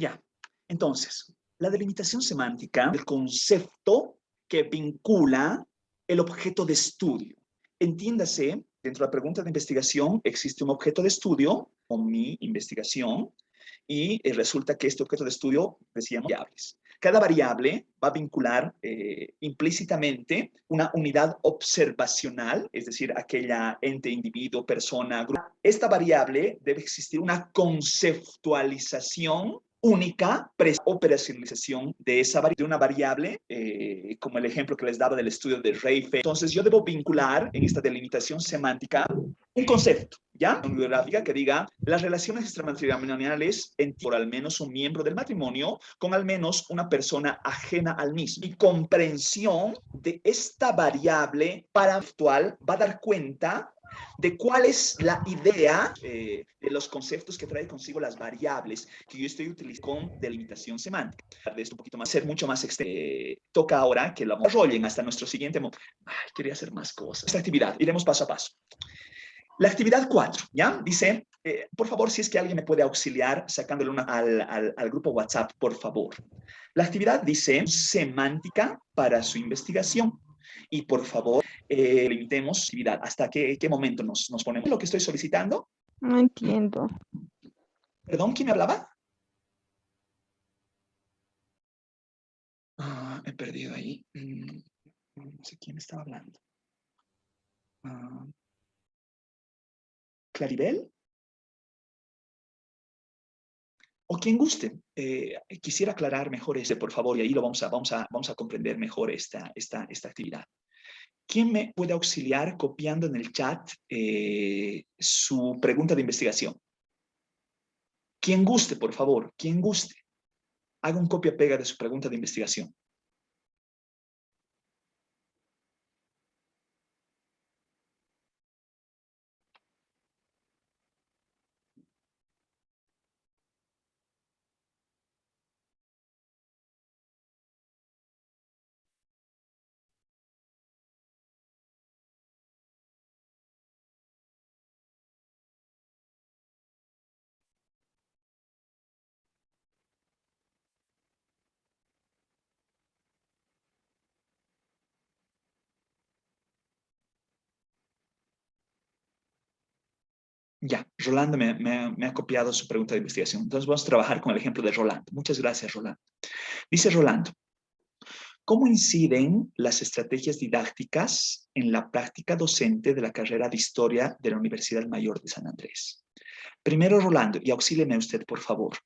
Ya. Entonces, la delimitación semántica, el concepto que vincula el objeto de estudio. Entiéndase, dentro de la pregunta de investigación existe un objeto de estudio, con mi investigación, y resulta que este objeto de estudio, decíamos, variables. Cada variable va a vincular implícitamente una unidad observacional, es decir, aquella ente, individuo, persona, grupo. Esta variable debe existir una conceptualización única, operacionalización de esa de una variable, como el ejemplo que les daba del estudio de Reife. Entonces, yo debo vincular en esta delimitación semántica un concepto, ¿ya? Una bibliográfica que diga las relaciones extramatrimoniales por al menos un miembro del matrimonio con al menos una persona ajena al mismo. Y comprensión de esta variable paraconceptual va a dar cuenta de cuál es la idea de los conceptos que trae consigo las variables que yo estoy utilizando con delimitación semántica. De esto un poquito más, ser mucho más extenso. Toca ahora que lo desarrollen hasta nuestro siguiente momento. Quería hacer más cosas. Esta actividad, iremos paso a paso. La actividad 4, ¿ya? Dice, por favor, si es que alguien me puede auxiliar sacándole una al grupo WhatsApp, por favor. La actividad dice semántica para su investigación. Y por favor, limitemos actividad. ¿Hasta qué momento nos ponemos lo que estoy solicitando? No entiendo. ¿Perdón? ¿Quién me hablaba? He perdido ahí. No sé quién estaba hablando. ¿Claribel? O quien guste. Quisiera aclarar mejor por favor, y ahí lo vamos a comprender mejor esta actividad. ¿Quién me puede auxiliar copiando en el chat su pregunta de investigación? Quien guste, por favor, quien guste. Haga un copia-pega de su pregunta de investigación. Ya, Rolando me ha copiado su pregunta de investigación. Entonces vamos a trabajar con el ejemplo de Rolando. Muchas gracias, Rolando. Dice Rolando, ¿cómo inciden las estrategias didácticas en la práctica docente de la carrera de Historia de la Universidad Mayor de San Andrés? Primero, Rolando, y auxílieme usted, por favor.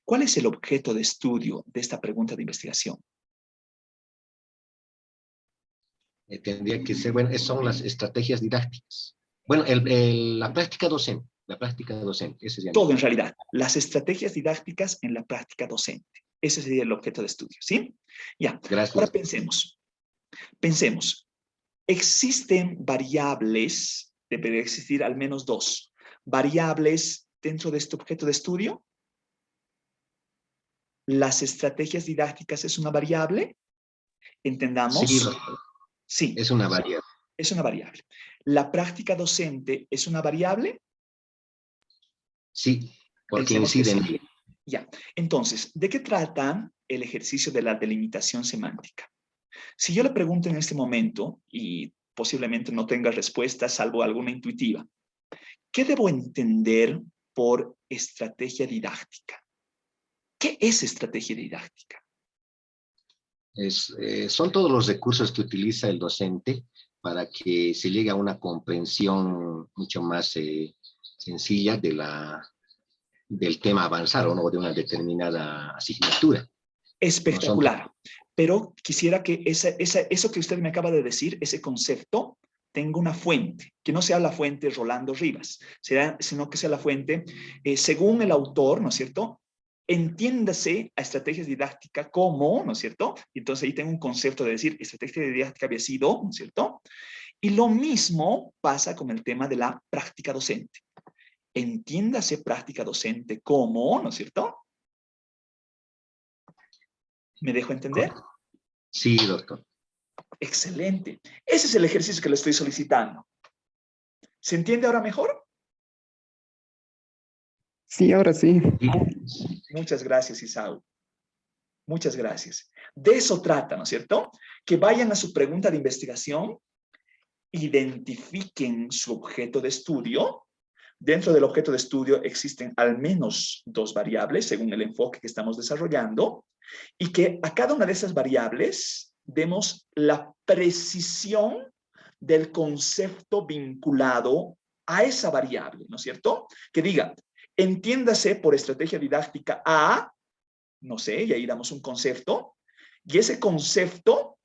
¿Cuál es el objeto de estudio de esta pregunta de investigación? Tendría que ser, bueno, son las estrategias didácticas. Bueno, la práctica docente, ese sería. Todo en realidad, las estrategias didácticas en la práctica docente. Ese sería el objeto de estudio, ¿sí? Ya, gracias. Ahora pensemos. Existen variables, debería existir al menos dos, variables dentro de este objeto de estudio. Las estrategias didácticas es una variable, entendamos. Sí, sí, es una variable. Es una variable. La práctica docente es una variable. Sí, porque Pensemos que inciden. sí. Ya, entonces, ¿de qué trata el ejercicio de la delimitación semántica? Si yo le pregunto en este momento, y posiblemente no tenga respuesta salvo alguna intuitiva, ¿qué debo entender por estrategia didáctica? ¿Qué es estrategia didáctica? Son todos los recursos que utiliza el docente para que se llegue a una comprensión mucho más sencilla del tema avanzado, ¿no? De una determinada asignatura. Espectacular. Pero quisiera que eso que usted me acaba de decir, ese concepto, tenga una fuente, que no sea la fuente Rolando Rivas, sino que sea la fuente, según el autor, ¿no es cierto? Entiéndase a estrategias didácticas como, ¿no es cierto? Y entonces ahí tengo un concepto de decir, estrategia didáctica había sido, ¿no es cierto? Y lo mismo pasa con el tema de la práctica docente. Entiéndase práctica docente como, ¿no es cierto? ¿Me dejo entender? Sí, doctor. Excelente. Ese es el ejercicio que le estoy solicitando. ¿Se entiende ahora mejor? Sí, ahora sí. Muchas gracias, Isaú. Muchas gracias. De eso trata, ¿no es cierto? Que vayan a su pregunta de investigación, identifiquen su objeto de estudio. Dentro del objeto de estudio existen al menos 2 variables, según el enfoque que estamos desarrollando, y que a cada una de esas variables demos la precisión del concepto vinculado a esa variable, ¿no es cierto? Que diga, entiéndase por estrategia didáctica a, no sé, y ahí damos un concepto, y ese concepto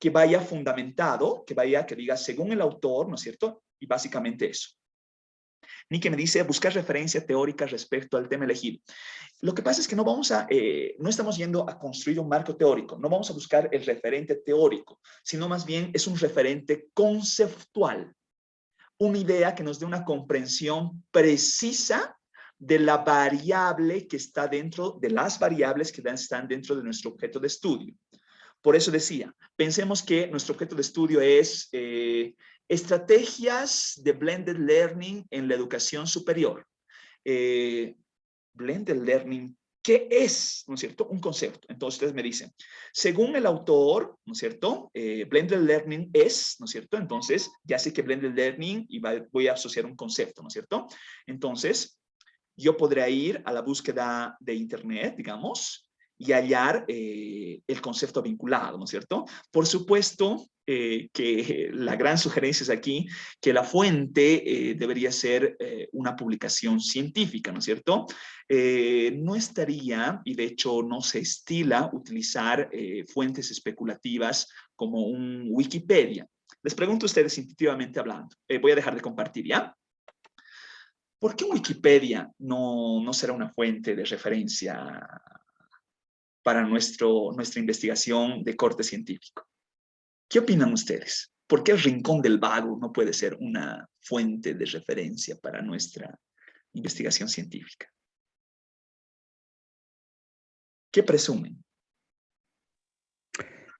que vaya fundamentado, que diga según el autor, ¿no es cierto? Y básicamente eso. Nicky me dice, buscar referencia teórica respecto al tema elegido. Lo que pasa es que no estamos yendo a construir un marco teórico, no vamos a buscar el referente teórico, sino más bien es un referente conceptual, una idea que nos dé una comprensión precisa de la variable que está dentro, de las variables que están dentro de nuestro objeto de estudio. Por eso decía, pensemos que nuestro objeto de estudio es estrategias de blended learning en la educación superior. Blended learning, ¿qué es? ¿No es cierto? Un concepto. Entonces ustedes me dicen, según el autor, ¿no es cierto? Blended learning es, ¿no es cierto? Entonces ya sé que blended learning y voy a asociar un concepto, ¿no es cierto? Entonces yo podría ir a la búsqueda de internet, digamos, y hallar el concepto vinculado, ¿no es cierto? Por supuesto que la gran sugerencia es aquí que la fuente debería ser una publicación científica, ¿no es cierto? No estaría, y de hecho no se estila, utilizar fuentes especulativas como un Wikipedia. Les pregunto a ustedes intuitivamente hablando. Voy a dejar de compartir, ¿ya? ¿Por qué Wikipedia no será una fuente de referencia para nuestra investigación de corte científico? ¿Qué opinan ustedes? ¿Por qué el Rincón del Vago no puede ser una fuente de referencia para nuestra investigación científica? ¿Qué presumen?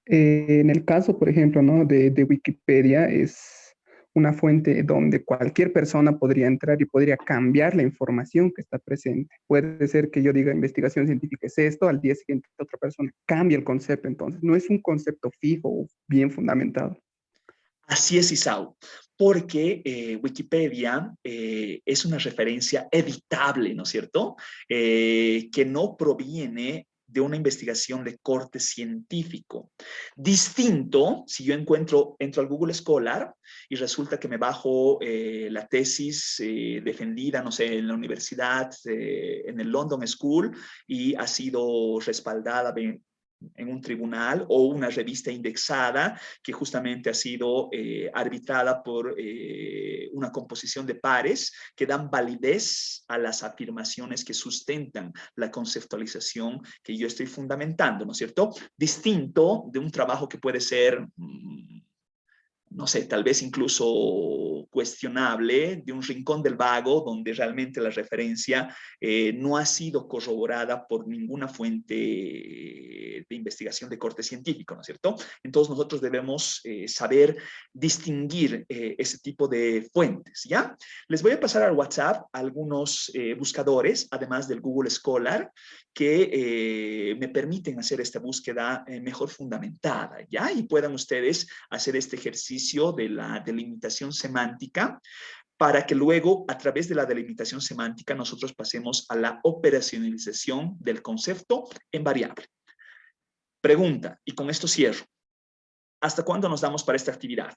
En el caso, por ejemplo, ¿no? de Wikipedia, es una fuente donde cualquier persona podría entrar y podría cambiar la información que está presente. Puede ser que yo diga investigación científica es esto, al día siguiente otra persona cambia el concepto, entonces no es un concepto fijo o bien fundamentado. Así es, Isaú, porque Wikipedia es una referencia editable, ¿no es cierto? Que no proviene de una investigación de corte científico. Distinto, si yo entro al Google Scholar y resulta que me bajo la tesis defendida, no sé, en la universidad, en el London School, y ha sido respaldada en un tribunal o una revista indexada que justamente ha sido arbitrada por una composición de pares que dan validez a las afirmaciones que sustentan la conceptualización que yo estoy fundamentando, ¿no es cierto? Distinto de un trabajo que puede ser no sé, tal vez incluso cuestionable, de un rincón del vago, donde realmente la referencia no ha sido corroborada por ninguna fuente de investigación de corte científico, ¿no es cierto? Entonces nosotros debemos saber distinguir ese tipo de fuentes, ¿ya? Les voy a pasar al WhatsApp algunos buscadores, además del Google Scholar, que me permiten hacer esta búsqueda mejor fundamentada, ¿ya? Y puedan ustedes hacer este ejercicio de la delimitación semántica para que luego, a través de la delimitación semántica, nosotros pasemos a la operacionalización del concepto en variable. Pregunta, y con esto cierro. ¿Hasta cuándo nos damos para esta actividad?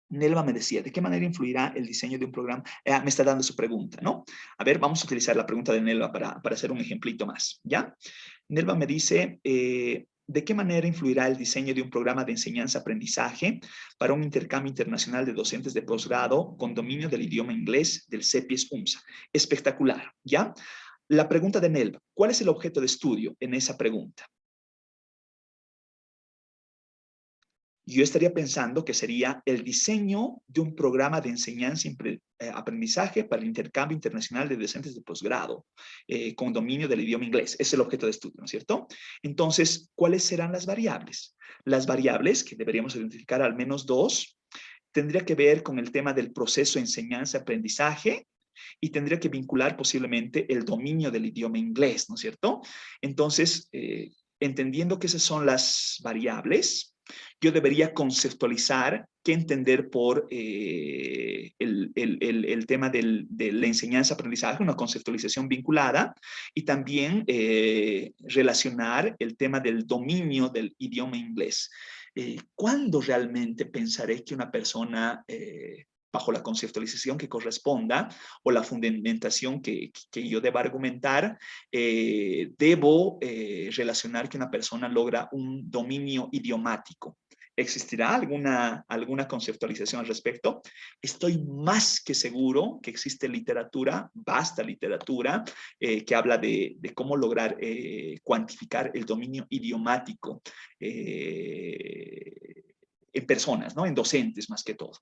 Nelva me decía, ¿de qué manera influirá el diseño de un programa? Me está dando su pregunta, ¿no? A ver, vamos a utilizar la pregunta de Nelva para hacer un ejemplito más, ¿ya? Nelva me dice, ¿de qué manera influirá el diseño de un programa de enseñanza-aprendizaje para un intercambio internacional de docentes de posgrado con dominio del idioma inglés del CEPIES-UMSA? Espectacular, ¿ya? La pregunta de Nelva, ¿cuál es el objeto de estudio en esa pregunta? Yo estaría pensando que sería el diseño de un programa de enseñanza y aprendizaje para el intercambio internacional de docentes de posgrado con dominio del idioma inglés. Ese es el objeto de estudio, ¿no es cierto? Entonces, ¿cuáles serán las variables? Las variables, que deberíamos identificar al menos 2, tendría que ver con el tema del proceso de enseñanza-aprendizaje y tendría que vincular posiblemente el dominio del idioma inglés, ¿no es cierto? Entonces, entendiendo que esas son las variables, yo debería conceptualizar qué entender por el tema de la enseñanza-aprendizaje, una conceptualización vinculada, y también relacionar el tema del dominio del idioma inglés. ¿Cuándo realmente pensaré que una persona bajo la conceptualización que corresponda o la fundamentación que yo deba argumentar, debo relacionar que una persona logra un dominio idiomático? ¿Existirá alguna conceptualización al respecto? Estoy más que seguro que existe literatura, vasta literatura, que habla de cómo lograr cuantificar el dominio idiomático en personas, ¿no? En docentes más que todo.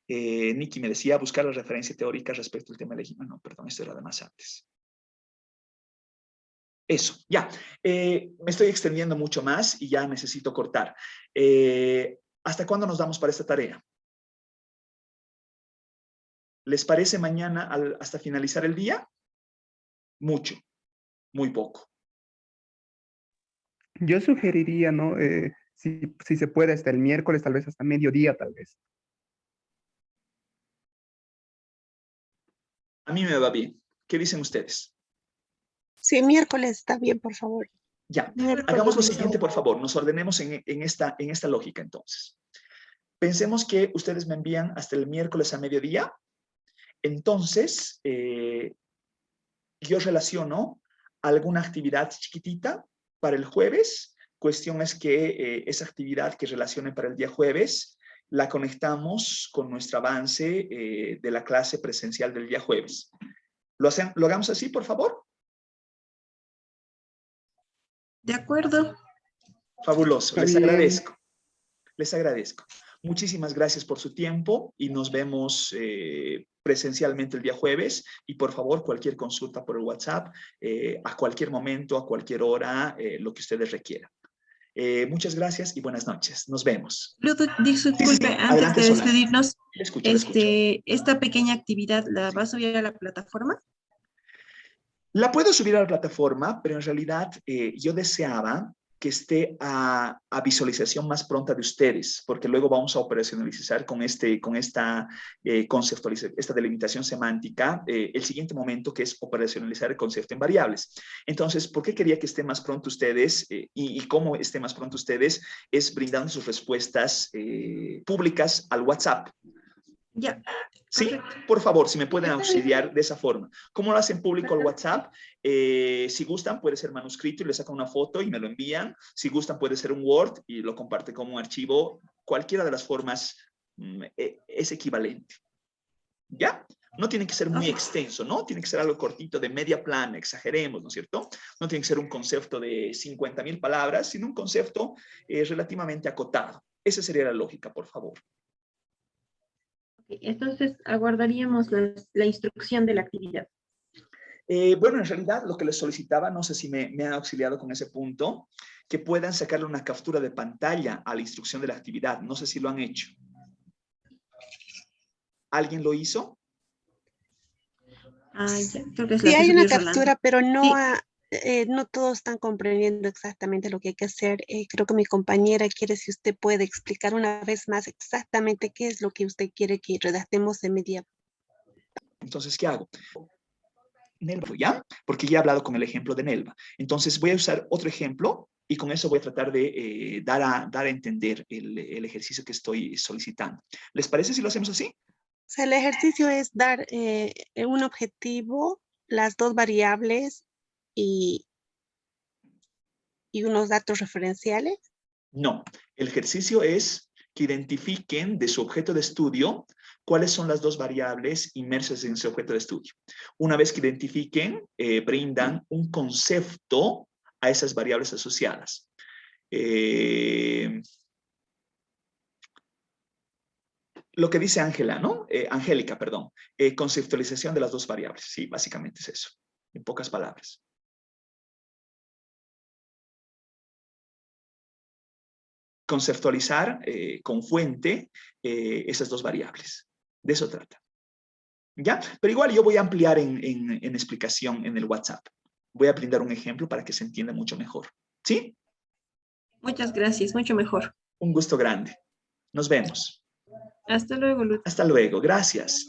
Nikki me decía buscar la referencia teórica respecto al tema legítimo. No, perdón, esto era de más antes. Eso, ya. Me estoy extendiendo mucho más y ya necesito cortar. ¿Hasta cuándo nos damos para esta tarea? ¿Les parece mañana hasta finalizar el día? Mucho, muy poco. Yo sugeriría, ¿no? Si se puede, hasta el miércoles, tal vez hasta mediodía, tal vez. A mí me va bien. ¿Qué dicen ustedes? Sí, miércoles está bien, por favor. Ya, Miércoles, hagamos lo siguiente, por favor. Nos ordenemos en esta lógica, entonces. Pensemos que ustedes me envían hasta el miércoles a mediodía. Entonces, yo relaciono alguna actividad chiquitita para el jueves. Cuestión es que esa actividad que relacionen para el día jueves la conectamos con nuestro avance de la clase presencial del día jueves. ¿Lo hagamos así, por favor? De acuerdo. Fabuloso, Está les bien. agradezco. Les agradezco. Muchísimas gracias por su tiempo y nos vemos presencialmente el día jueves. Y por favor, cualquier consulta por el WhatsApp, a cualquier momento, a cualquier hora, lo que ustedes requieran. Muchas gracias y buenas noches. Nos vemos. Disculpe, antes Adelante, de Solange. despedirnos, Le escucho, le escucho. esta pequeña actividad, ¿la va a subir a la plataforma? La puedo subir a la plataforma, pero en realidad yo deseaba que esté a visualización más pronta de ustedes, porque luego vamos a operacionalizar con esta conceptualización, esta delimitación semántica, el siguiente momento que es operacionalizar el concepto en variables. Entonces, ¿por qué quería que esté más pronto ustedes y cómo esté más pronto ustedes? Es brindando sus respuestas públicas al WhatsApp. Ya. Sí, Perfecto. por favor, si me pueden auxiliar de esa forma. ¿Cómo lo hacen público el WhatsApp? Si gustan, puede ser manuscrito y le sacan una foto y me lo envían. Si gustan, puede ser un Word y lo comparte como un archivo. Cualquiera de las formas es equivalente. ¿Ya? No tiene que ser muy extenso, ¿no? Tiene que ser algo cortito, de media plana, exageremos, ¿no es cierto? No tiene que ser un concepto de 50.000 palabras, sino un concepto relativamente acotado. Esa sería la lógica, por favor. Entonces, aguardaríamos la instrucción de la actividad. Bueno, en realidad lo que les solicitaba, no sé si me han auxiliado con ese punto, que puedan sacarle una captura de pantalla a la instrucción de la actividad. No sé si lo han hecho. ¿Alguien lo hizo? Ya, creo que es Sí, la que hay una subió Rolando. captura, pero no, Sí. no todos están comprendiendo exactamente lo que hay que hacer. Creo que mi compañera quiere, si usted puede explicar una vez más exactamente qué es lo que usted quiere que redactemos de media. Entonces, ¿qué hago? Nelva, ¿ya? Porque ya he hablado con el ejemplo de Nelva. Entonces, voy a usar otro ejemplo y con eso voy a tratar de dar a entender el ejercicio que estoy solicitando. ¿Les parece si lo hacemos así? O sea, el ejercicio es dar un objetivo, las dos variables y unos datos referenciales. No, el ejercicio es que identifiquen de su objeto de estudio cuáles son las dos variables inmersas en su objeto de estudio. Una vez que identifiquen, brindan un concepto a esas variables asociadas. Lo que dice Ángela, ¿no? Angélica, perdón. Conceptualización de las dos variables. Sí, básicamente es eso, en pocas palabras. Conceptualizar con fuente esas dos variables. De eso trata. ¿Ya? Pero igual yo voy a ampliar en explicación en el WhatsApp. Voy a brindar un ejemplo para que se entienda mucho mejor. ¿Sí? Muchas gracias, mucho mejor. Un gusto grande. Nos vemos. Hasta luego, Luz. Hasta luego. Gracias.